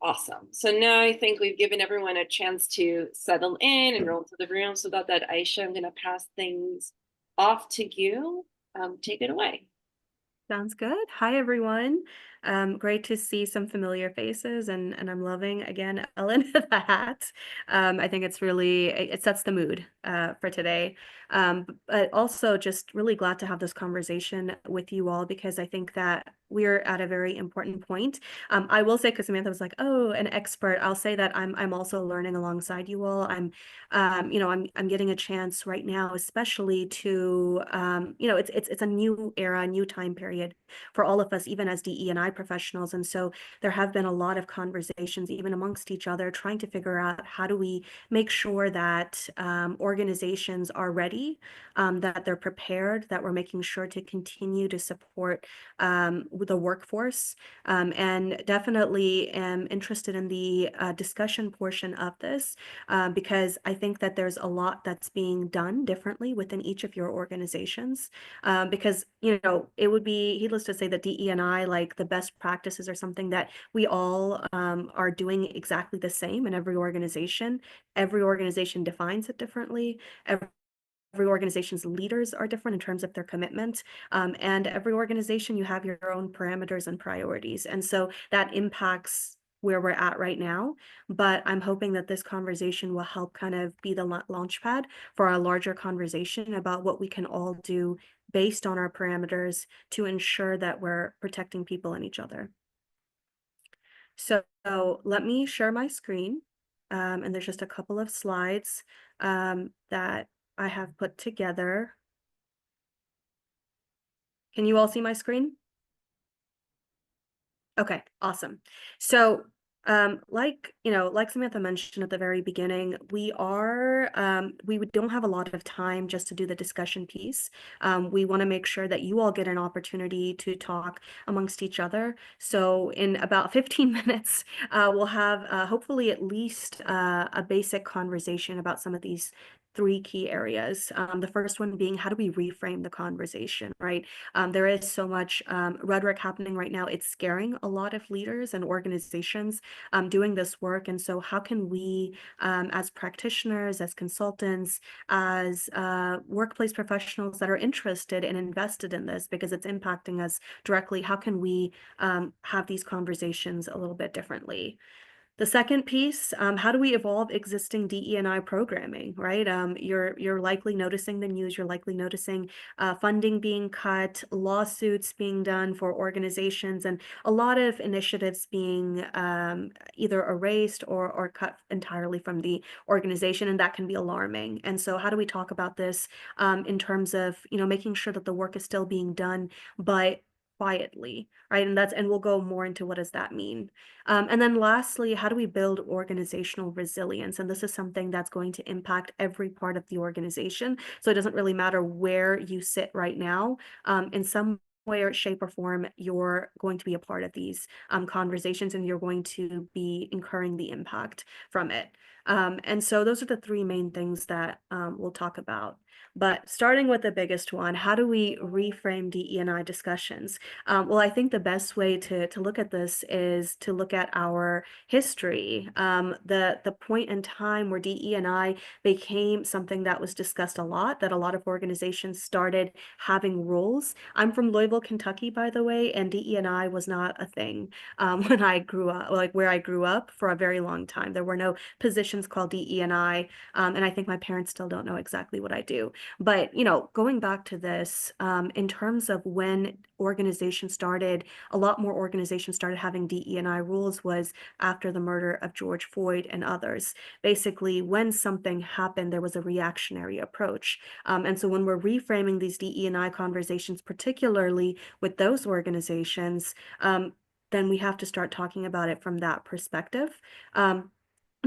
Awesome. So now I think we've given everyone a chance to settle in and roll into the room. So about that, Aisha, I'm going to pass things off to you. Take it away. Sounds good. Hi, everyone. Great to see some familiar faces, and I'm loving again Ellen the hat. I think it's really it sets the mood for today. But also just really glad to have this conversation with you all because I think that we're at a very important point. I will say because Samantha was like, "Oh, an expert." I'll say that I'm also learning alongside you all. I'm getting a chance right now, especially to it's a new era, a new time period for all of us, even as DE&I professionals. And so there have been a lot of conversations, even amongst each other, trying to figure out how do we make sure that organizations are ready, that they're prepared, that we're making sure to continue to support the workforce. And definitely am interested in the discussion portion of this because I think that there's a lot that's being done differently within each of your organizations. Because, it would be needless to say that DE&I, like the best practices are something that we all are doing exactly the same in every organization. Every organization defines it differently. Every organization's leaders are different in terms of their commitment. And every organization, you have your own parameters and priorities. And so that impacts where we're at right now. But I'm hoping that this conversation will help kind of be the launch pad for a larger conversation about what we can all do based on our parameters to ensure that we're protecting people and each other. So let me share my screen. And there's just a couple of slides that I have put together. Can you all see my screen? Okay, awesome. So, like Samantha mentioned at the very beginning, we don't have a lot of time just to do the discussion piece. We want to make sure that you all get an opportunity to talk amongst each other. So in about 15 minutes, we'll have hopefully at least a basic conversation about some of these three key areas. The first one being how do we reframe the conversation, right? There is so much rhetoric happening right now. It's scaring a lot of leaders and organizations doing this work. And so how can we, as practitioners, as consultants, as workplace professionals that are interested and invested in this because it's impacting us directly, how can we have these conversations a little bit differently? The second piece, how do we evolve existing DE&I programming, right? You're likely noticing the news, you're likely noticing funding being cut, lawsuits being done for organizations, and a lot of initiatives being either erased or cut entirely from the organization, and that can be alarming. And so how do we talk about this in terms of, making sure that the work is still being done, but quietly, right? And we'll go more into what does that mean. And then lastly, how do we build organizational resilience? And this is something that's going to impact every part of the organization. So it doesn't really matter where you sit right now. In some way or shape or form, you're going to be a part of these conversations and you're going to be incurring the impact from it. And so those are the three main things that we'll talk about. But starting with the biggest one, how do we reframe DE&I discussions? Well, I think the best way to look at this is to look at our history. The point in time where DE&I became something that was discussed a lot, that a lot of organizations started having roles. I'm from Louisville, Kentucky, by the way, and DE&I was not a thing when I grew up, like where I grew up for a very long time. There were no positions called DE&I, and I think my parents still don't know exactly what I do. But, going back to this, in terms of when organizations started, a lot more organizations started having DE&I rules was after the murder of George Floyd and others. Basically, when something happened, there was a reactionary approach. And so when we're reframing these DE&I conversations, particularly with those organizations, then we have to start talking about it from that perspective.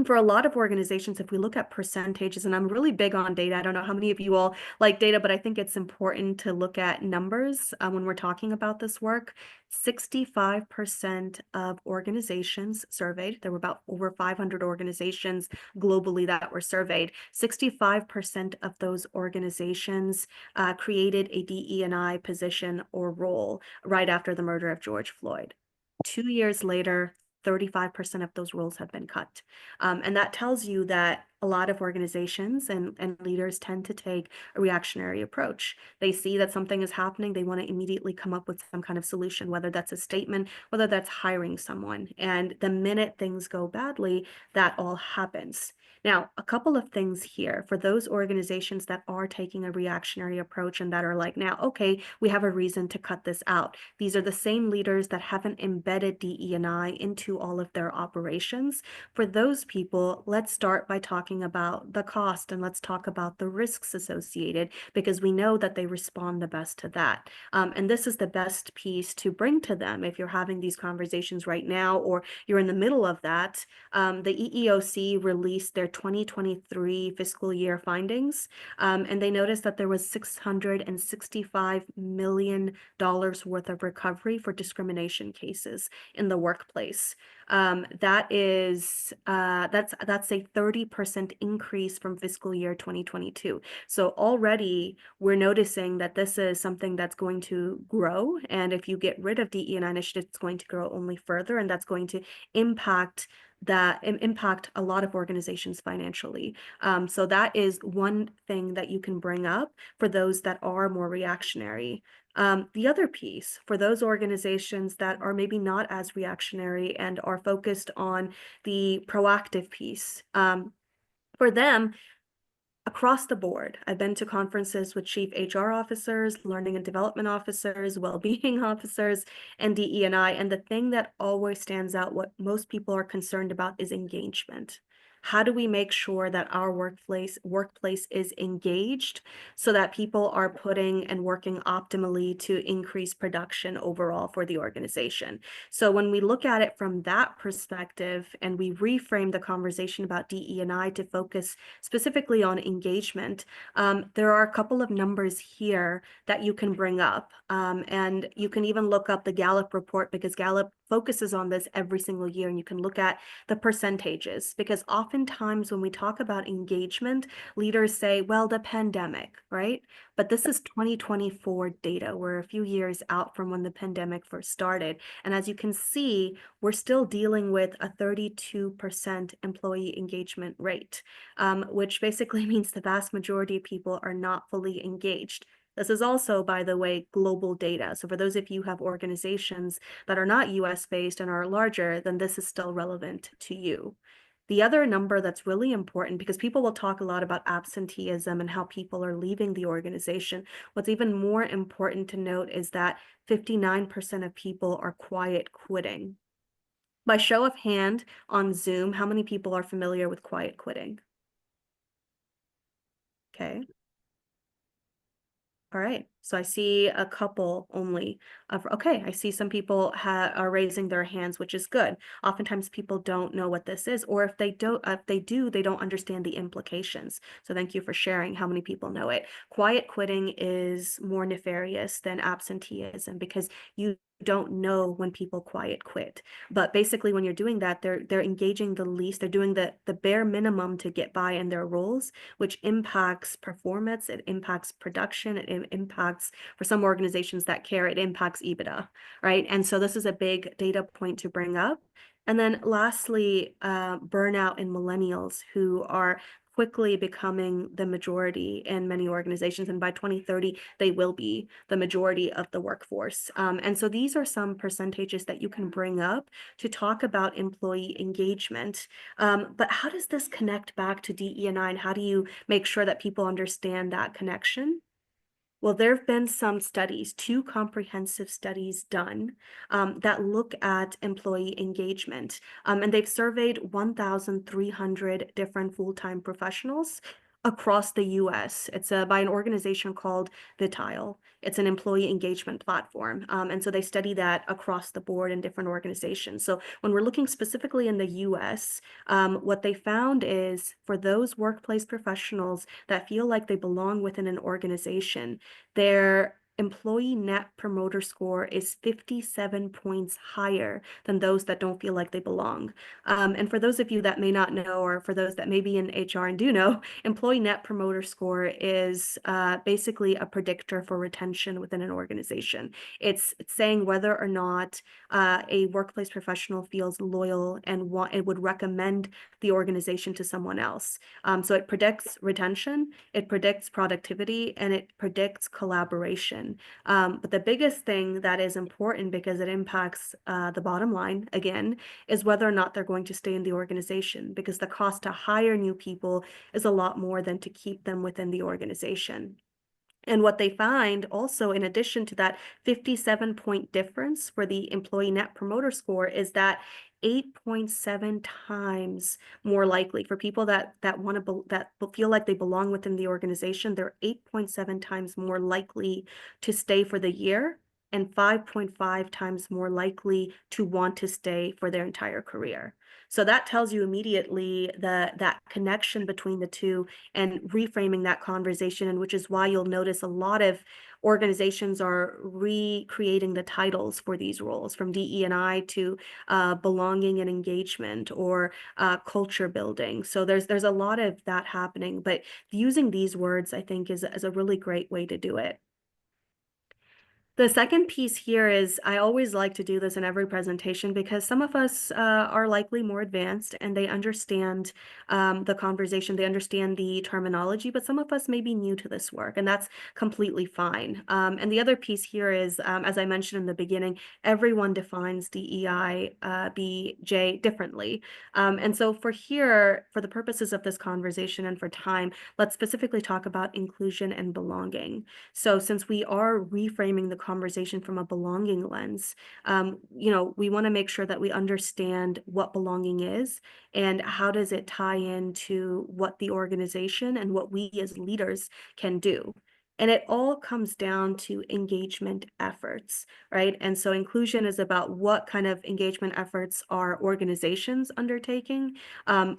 For a lot of organizations, if we look at percentages, and I'm really big on data, I don't know how many of you all like data, but I think it's important to look at numbers when we're talking about this work. 65% of organizations surveyed, there were about over 500 organizations globally that were surveyed. 65% of those organizations created a DE&I position or role right after the murder of George Floyd. 2 years later, 35% of those roles have been cut. And that tells you that a lot of organizations and leaders tend to take a reactionary approach. They see that something is happening, they want to immediately come up with some kind of solution, whether that's a statement, whether that's hiring someone. And the minute things go badly, that all happens. Now, a couple of things here for those organizations that are taking a reactionary approach and that are like, now, okay, we have a reason to cut this out. These are the same leaders that haven't embedded DE&I into all of their operations. For those people, let's start by talking about the cost and let's talk about the risks associated, because we know that they respond the best to that. And this is the best piece to bring to them if you're having these conversations right now or you're in the middle of that. The EEOC released their 2023 fiscal year findings, and they noticed that there was $665 million worth of recovery for discrimination cases in the workplace. That's a 30% increase from fiscal year 2022. So already we're noticing that this is something that's going to grow. And if you get rid of DE&I initiatives, it's going to grow only further, and that's going to impact a lot of organizations financially. So that is one thing that you can bring up for those that are more reactionary. The other piece for those organizations that are maybe not as reactionary and are focused on the proactive piece, for them, across the board, I've been to conferences with chief HR officers, learning and development officers, well-being officers, and DE&I. And the thing that always stands out, what most people are concerned about, is engagement. How do we make sure that our workplace is engaged so that people are putting and working optimally to increase production overall for the organization? So when we look at it from that perspective and we reframe the conversation about DE&I to focus specifically on engagement, there are a couple of numbers here that you can bring up. And you can even look up the Gallup report, because Gallup focuses on this every single year, and you can look at the percentages, because oftentimes when we talk about engagement, leaders say, well, the pandemic, right? But this is 2024 data. We're a few years out from when the pandemic first started. And as you can see, we're still dealing with a 32% employee engagement rate, which basically means the vast majority of people are not fully engaged. This is also, by the way, global data. So for those of you who have organizations that are not US based and are larger, then this is still relevant to you. The other number that's really important, because people will talk a lot about absenteeism and how people are leaving the organization. What's even more important to note is that 59% of people are quiet quitting. By show of hand on Zoom, how many people are familiar with quiet quitting? Okay. All right, so I see a couple only of, okay, I see some people are raising their hands, which is good. Oftentimes people don't know what this is, or if they do, they don't understand the implications. So thank you for sharing how many people know it. Quiet quitting is more nefarious than absenteeism, because you don't know when people quiet quit. But basically when you're doing that, they're engaging the least, they're doing the bare minimum to get by in their roles, which impacts performance, it impacts production, it impacts, for some organizations that care, it impacts EBITDA, right? And so this is a big data point to bring up. And then lastly, burnout in millennials, who are quickly becoming the majority in many organizations. And by 2030, they will be the majority of the workforce. And so these are some percentages that you can bring up to talk about employee engagement. But how does this connect back to DE&I, and how do you make sure that people understand that connection? Well, there have been some studies, 2 comprehensive studies done that look at employee engagement. And they've surveyed 1,300 different full-time professionals across the US. It's by an organization called Vitile. It's an employee engagement platform. And so they study that across the board in different organizations. So when we're looking specifically in the US, what they found is for those workplace professionals that feel like they belong within an organization, their employee net promoter score is 57 points higher than those that don't feel like they belong. And for those of you that may not know, or for those that may be in HR and do know, employee net promoter score is basically a predictor for retention within an organization. It's saying whether or not a workplace professional feels loyal and would recommend the organization to someone else. So it predicts retention, it predicts productivity, and it predicts collaboration. But the biggest thing that is important, because it impacts the bottom line again, is whether or not they're going to stay in the organization, because the cost to hire new people is a lot more than to keep them within the organization. And what they find also, in addition to that 57-point difference for the employee net promoter score, is that 8.7 times more likely for people that feel like they belong within the organization. They're 8.7 times more likely to stay for the year, and 5.5 times more likely to want to stay for their entire career. So that tells you immediately that connection between the two and reframing that conversation, and which is why you'll notice a lot of organizations are recreating the titles for these roles, from DE&I to belonging and engagement, or culture building. So there's a lot of that happening, but using these words, I think, is a really great way to do it. The second piece here is, I always like to do this in every presentation, because some of us are likely more advanced and they understand the conversation, they understand the terminology, but some of us may be new to this work, and that's completely fine. And the other piece here is, as I mentioned in the beginning, everyone defines DEI, BJ differently. And so for the purposes of this conversation and for time, let's specifically talk about inclusion and belonging. So since we are reframing the conversation from a belonging lens, we want to make sure that we understand what belonging is and how does it tie into what the organization and what we as leaders can do. And it all comes down to engagement efforts, right? And so inclusion is about what kind of engagement efforts are organizations undertaking,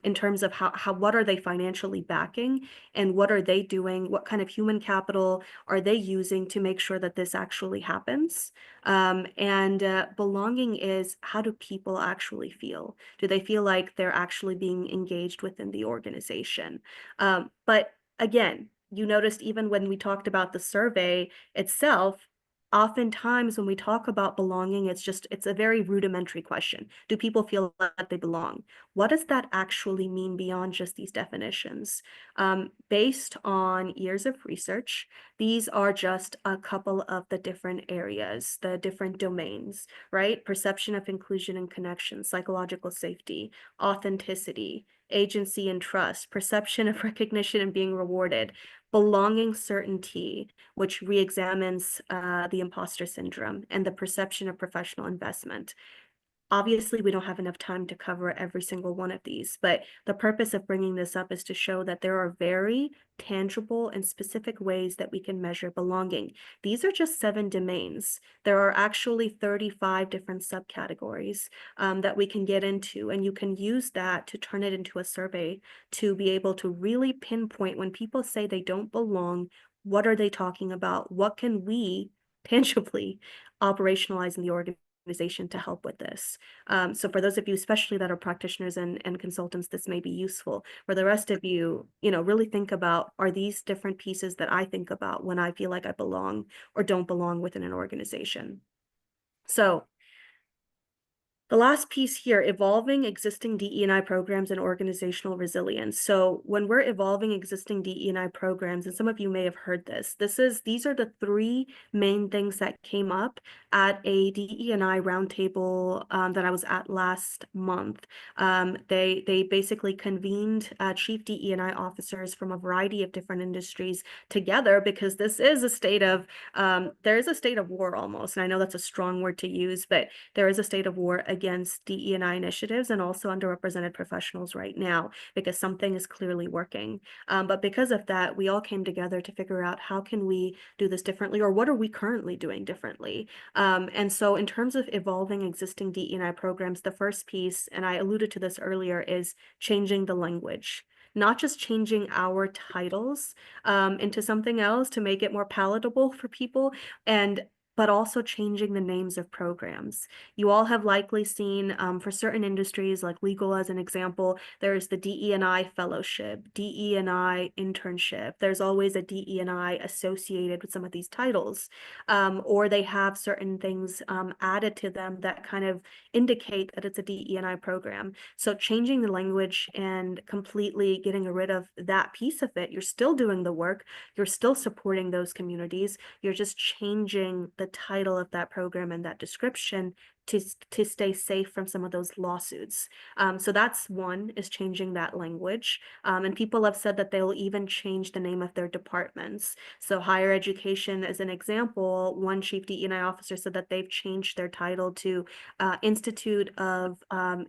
in terms of what are they financially backing, and what are they doing, what kind of human capital are they using to make sure that this actually happens? And belonging is, how do people actually feel? Do they feel like they're actually being engaged within the organization? But again, you noticed even when we talked about the survey itself, oftentimes when we talk about belonging, it's a very rudimentary question. Do people feel that they belong? What does that actually mean beyond just these definitions? Based on years of research, these are just a couple of the different areas, the different domains, right? Perception of inclusion and connection, psychological safety, authenticity, agency and trust, perception of recognition and being rewarded, belonging certainty, which re-examines the imposter syndrome, and the perception of professional investment. Obviously, we don't have enough time to cover every single one of these, but the purpose of bringing this up is to show that there are very tangible and specific ways that we can measure belonging. These are just 7 domains. There are actually 35 different subcategories that we can get into, and you can use that to turn it into a survey to be able to really pinpoint when people say they don't belong, what are they talking about? What can we tangibly operationalize in the organization to help with this? So for those of you, especially that are practitioners and consultants, this may be useful. For the rest of you, really think about, are these different pieces that I think about when I feel like I belong or don't belong within an organization? So the last piece here, evolving existing DE&I programs and organizational resilience. So when we're evolving existing DE&I programs, and some of you may have heard this, these are the 3 main things that came up at a DE&I roundtable that I was at last month. They basically convened chief DE&I officers from a variety of different industries together, because this is a state of, there is a state of war almost, and I know that's a strong word to use, but there is a state of war against DE&I initiatives and also underrepresented professionals right now, because something is clearly working. But because of that, we all came together to figure out, how can we do this differently, or what are we currently doing differently? And so in terms of evolving existing DE&I programs, the first piece, and I alluded to this earlier, is changing the language. not just changing our titles into something else to make it more palatable for people, and but also changing the names of programs. You all have likely seen, for certain industries, like legal as an example, there's the DE&I fellowship, DE&I internship. There's always a DE&I associated with some of these titles, or they have certain things added to them that kind of indicate that it's a DE&I program. So changing the language and completely getting rid of that piece of it, you're still doing the work, you're still supporting those communities, you're just changing the title of that program and that description to stay safe from some of those lawsuits. So that's one, is changing that language. And people have said that they'll even change the name of their departments. So higher education, as an example, one chief DE&I officer said that they've changed their title to Institute of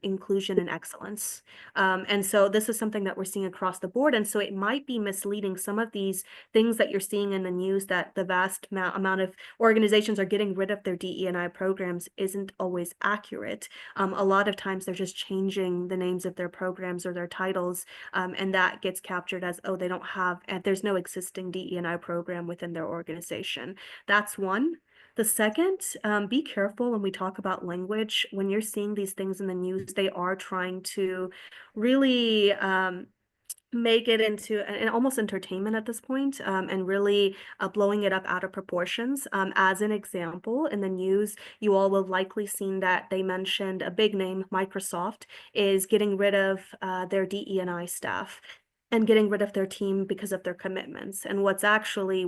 Inclusion and Excellence. And so this is something that we're seeing across the board. And so it might be misleading. Some of these things that you're seeing in the news, that the vast amount of organizations are getting rid of their DE&I programs, isn't always accurate. A lot of times they're just changing the names of their programs or their titles, and that gets captured as, oh, they don't have, there's no existing DE&I program within their organization. That's one. The second, be careful when we talk about language. When you're seeing these things in the news, they are trying to really make it into an almost entertainment at this point, and really blowing it up out of proportions. As an example, in the news, you all will likely seen that they mentioned a big name, Microsoft, is getting rid of their DE&I staff and getting rid of their team because of their commitments. And what actually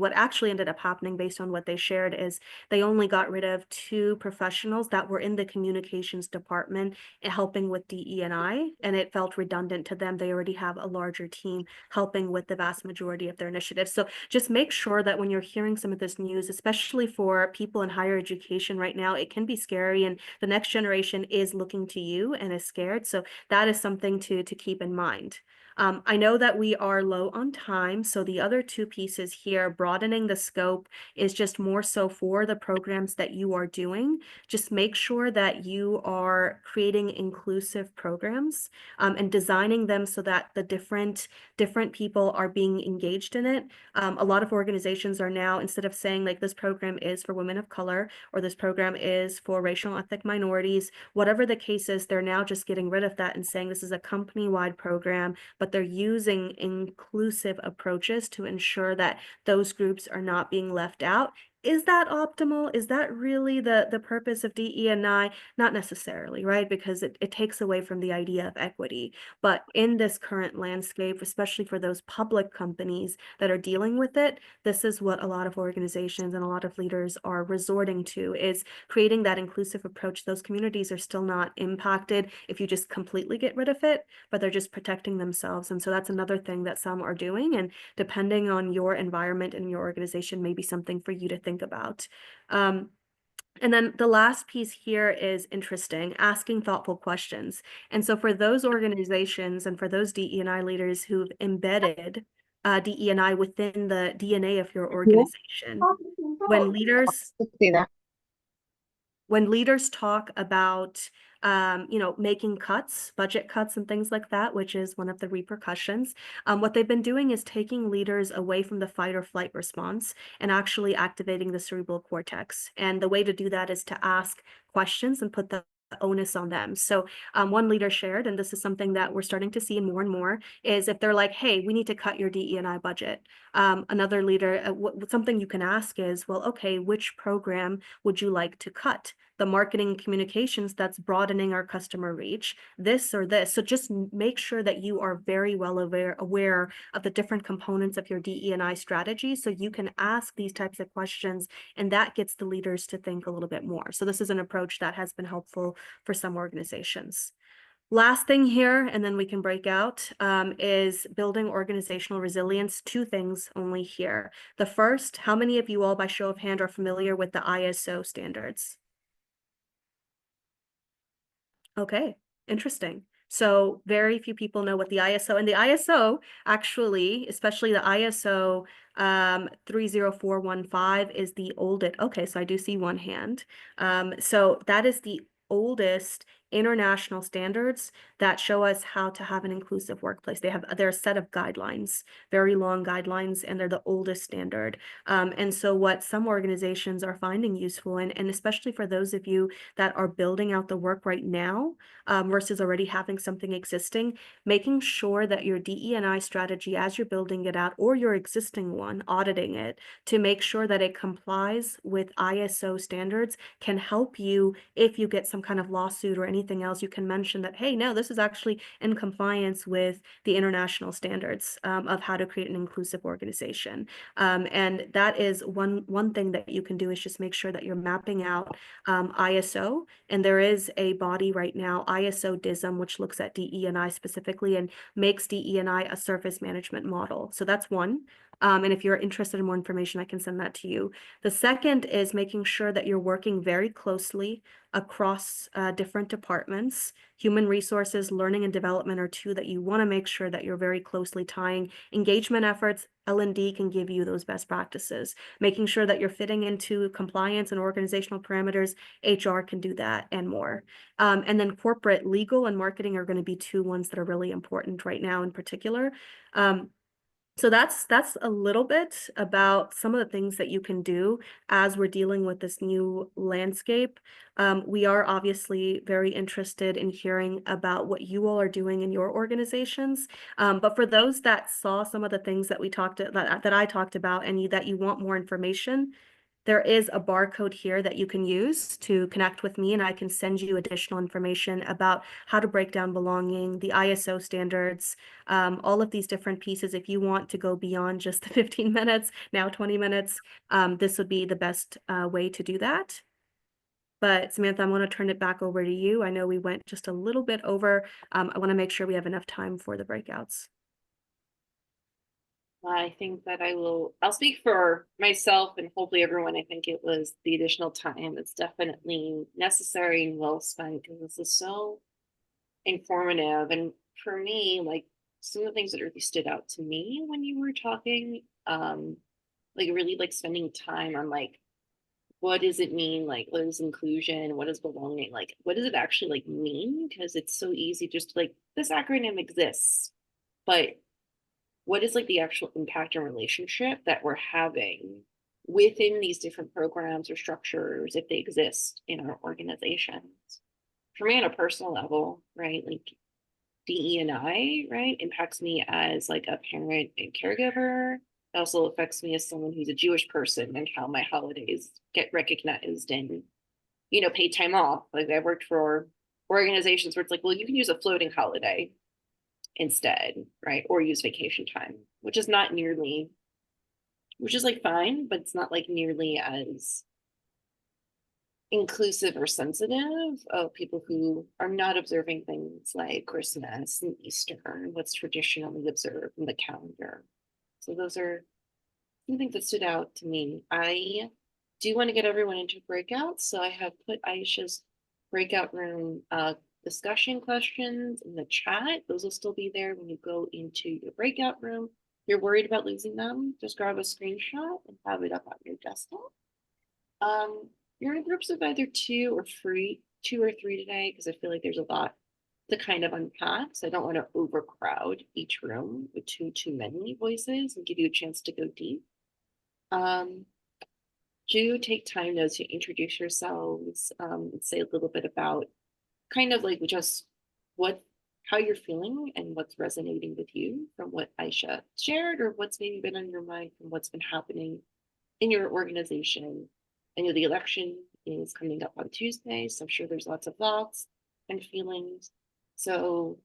ended up happening, based on what they shared, is they only got rid of 2 professionals that were in the communications department helping with DE&I, and it felt redundant to them. They already have a larger team helping with the vast majority of their initiatives. So just make sure that when you're hearing some of this news, especially for people in higher education right now, it can be scary, and the next generation is looking to you and is scared. So that is something to keep in mind. I know that we are low on time, so the other 2 pieces here, broadening the scope, is just more so for the programs that you are doing. Just make sure that you are creating inclusive programs, and designing them so that the different people are being engaged in it. A lot of organizations are now, instead of saying like this program is for women of color, or this program is for racial and ethnic minorities, whatever the case is, they're now just getting rid of that and saying this is a company-wide program, but they're using inclusive approaches to ensure that those groups are not being left out. Is that optimal? Is that really the purpose of DE&I? Not necessarily, right? Because it takes away from the idea of equity. But in this current landscape, especially for those public companies that are dealing with it, this is what a lot of organizations and a lot of leaders are resorting to, is creating that inclusive approach. Those communities are still not impacted if you just completely get rid of it, but they're just protecting themselves. And so that's another thing that some are doing. And depending on your environment and your organization, may be something for you to think about. And then the last piece here is interesting, asking thoughtful questions. And so for those organizations and for those DE&I leaders who've embedded DE&I within the DNA of your organization, when leaders talk about making cuts, budget cuts and things like that, which is one of the repercussions, what they've been doing is taking leaders away from the fight or flight response and actually activating the cerebral cortex. And the way to do that is to ask questions and put the onus on them. So one leader shared, and this is something that we're starting to see more and more, is if they're like, hey, we need to cut your DE&I budget. Another leader, something you can ask is, well, okay, which program would you like to cut? The marketing communications that's broadening our customer reach, this or this. So just make sure that you are very well aware of the different components of your DE&I strategy, so you can ask these types of questions, and that gets the leaders to think a little bit more. So this is an approach that has been helpful for some organizations. Last thing here, and then we can break out, is building organizational resilience. 2 things only here. The first, how many of you all, by show of hand, are familiar with the ISO standards? Okay, interesting. So very few people know what the ISO, and the ISO actually, especially the ISO 30415, is the oldest. Okay, so I do see one hand. So that is the oldest international standards that show us how to have an inclusive workplace. They're a set of guidelines, very long guidelines, and they're the oldest standard. And so what some organizations are finding useful, and especially for those of you that are building out the work right now, versus already having something existing, making sure that your DE&I strategy as you're building it out, or your existing one, auditing it to make sure that it complies with ISO standards, can help you if you get some kind of lawsuit or anything else. You can mention that, hey, no, this is actually in compliance with the international standards of how to create an inclusive organization. And that is one thing that you can do, is just make sure that you're mapping out ISO. And there is a body right now, ISO DISM, which looks at DE&I specifically and makes DE&I a service management model. So that's one. And if you're interested in more information, I can send that to you. The second is making sure that you're working very closely across different departments. Human resources, learning and development are two that you want to make sure that you're very closely tying. Engagement efforts, L&D can give you those best practices. Making sure that you're fitting into compliance and organizational parameters, HR can do that and more. And then corporate, legal, and marketing are going to be two ones that are really important right now in particular. So that's a little bit about some of the things that you can do as we're dealing with this new landscape. We are obviously very interested in hearing about what you all are doing in your organizations. But for those that saw some of the things that we that I talked about, and that you want more information, there is a barcode here that you can use to connect with me, and I can send you additional information about how to break down belonging, the ISO standards, all of these different pieces. If you want to go beyond just the 15 minutes, now 20 minutes, this would be the best way to do that. But Samantha, I'm going to turn it back over to you. I know we went just a little bit over. I want to make sure we have enough time for the breakouts. I think that I'll speak for myself and hopefully everyone. I think it was the additional time. It's definitely necessary and well spent, because this is so informative. And for me, like, some of the things that really stood out to me when you were talking, like really like spending time on like, what does it mean? Like, what is inclusion? What is belonging? Like, what does it actually like mean? Because it's so easy just to, like, this acronym exists, but what is like the actual impact and relationship that we're having within these different programs or structures, if they exist in our organizations? For me, on a personal level, right, like DE&I, right, impacts me as like a parent and caregiver. It also affects me as someone who's a Jewish person, and how my holidays get recognized and, paid time off. Like, I worked for organizations where it's like, well, you can use a floating holiday instead, right? Or use vacation time, which is like fine, but it's not like nearly as inclusive or sensitive of people who are not observing things like Christmas and Easter and what's traditionally observed in the calendar. So those are some things that stood out to me. I do want to get everyone into breakouts, so I have put Aaisha's breakout room discussion questions in the chat. Those will still be there when you go into your breakout room. If you're worried about losing them, just grab a screenshot and have it up on your desktop. You're in groups of either two or three today, because I feel like there's a lot to kind of unpack. So I don't want to overcrowd each room with too many voices, and give you a chance to go deep. Do take time though to introduce yourselves, and say a little bit about kind of like just how you're feeling and what's resonating with you from what Aaisha shared, or what's maybe been on your mind from what's been happening in your organization. I know the election is coming up on Tuesday, so I'm sure there's lots of thoughts and feelings. So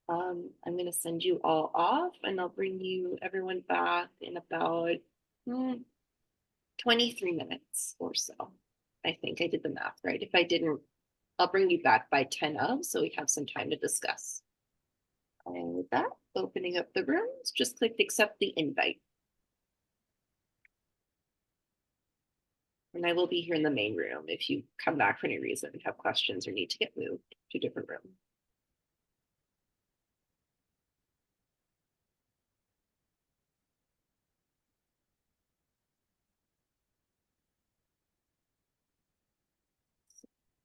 I'm going to send you all off, and I'll bring everyone back in about 23 minutes or so. I think I did the math right. If I didn't, I'll bring you back by 10 of, so we have some time to discuss. And with that, opening up the rooms, just click accept the invite. And I will be here in the main room if you come back for any reason and have questions or need to get moved to a different room.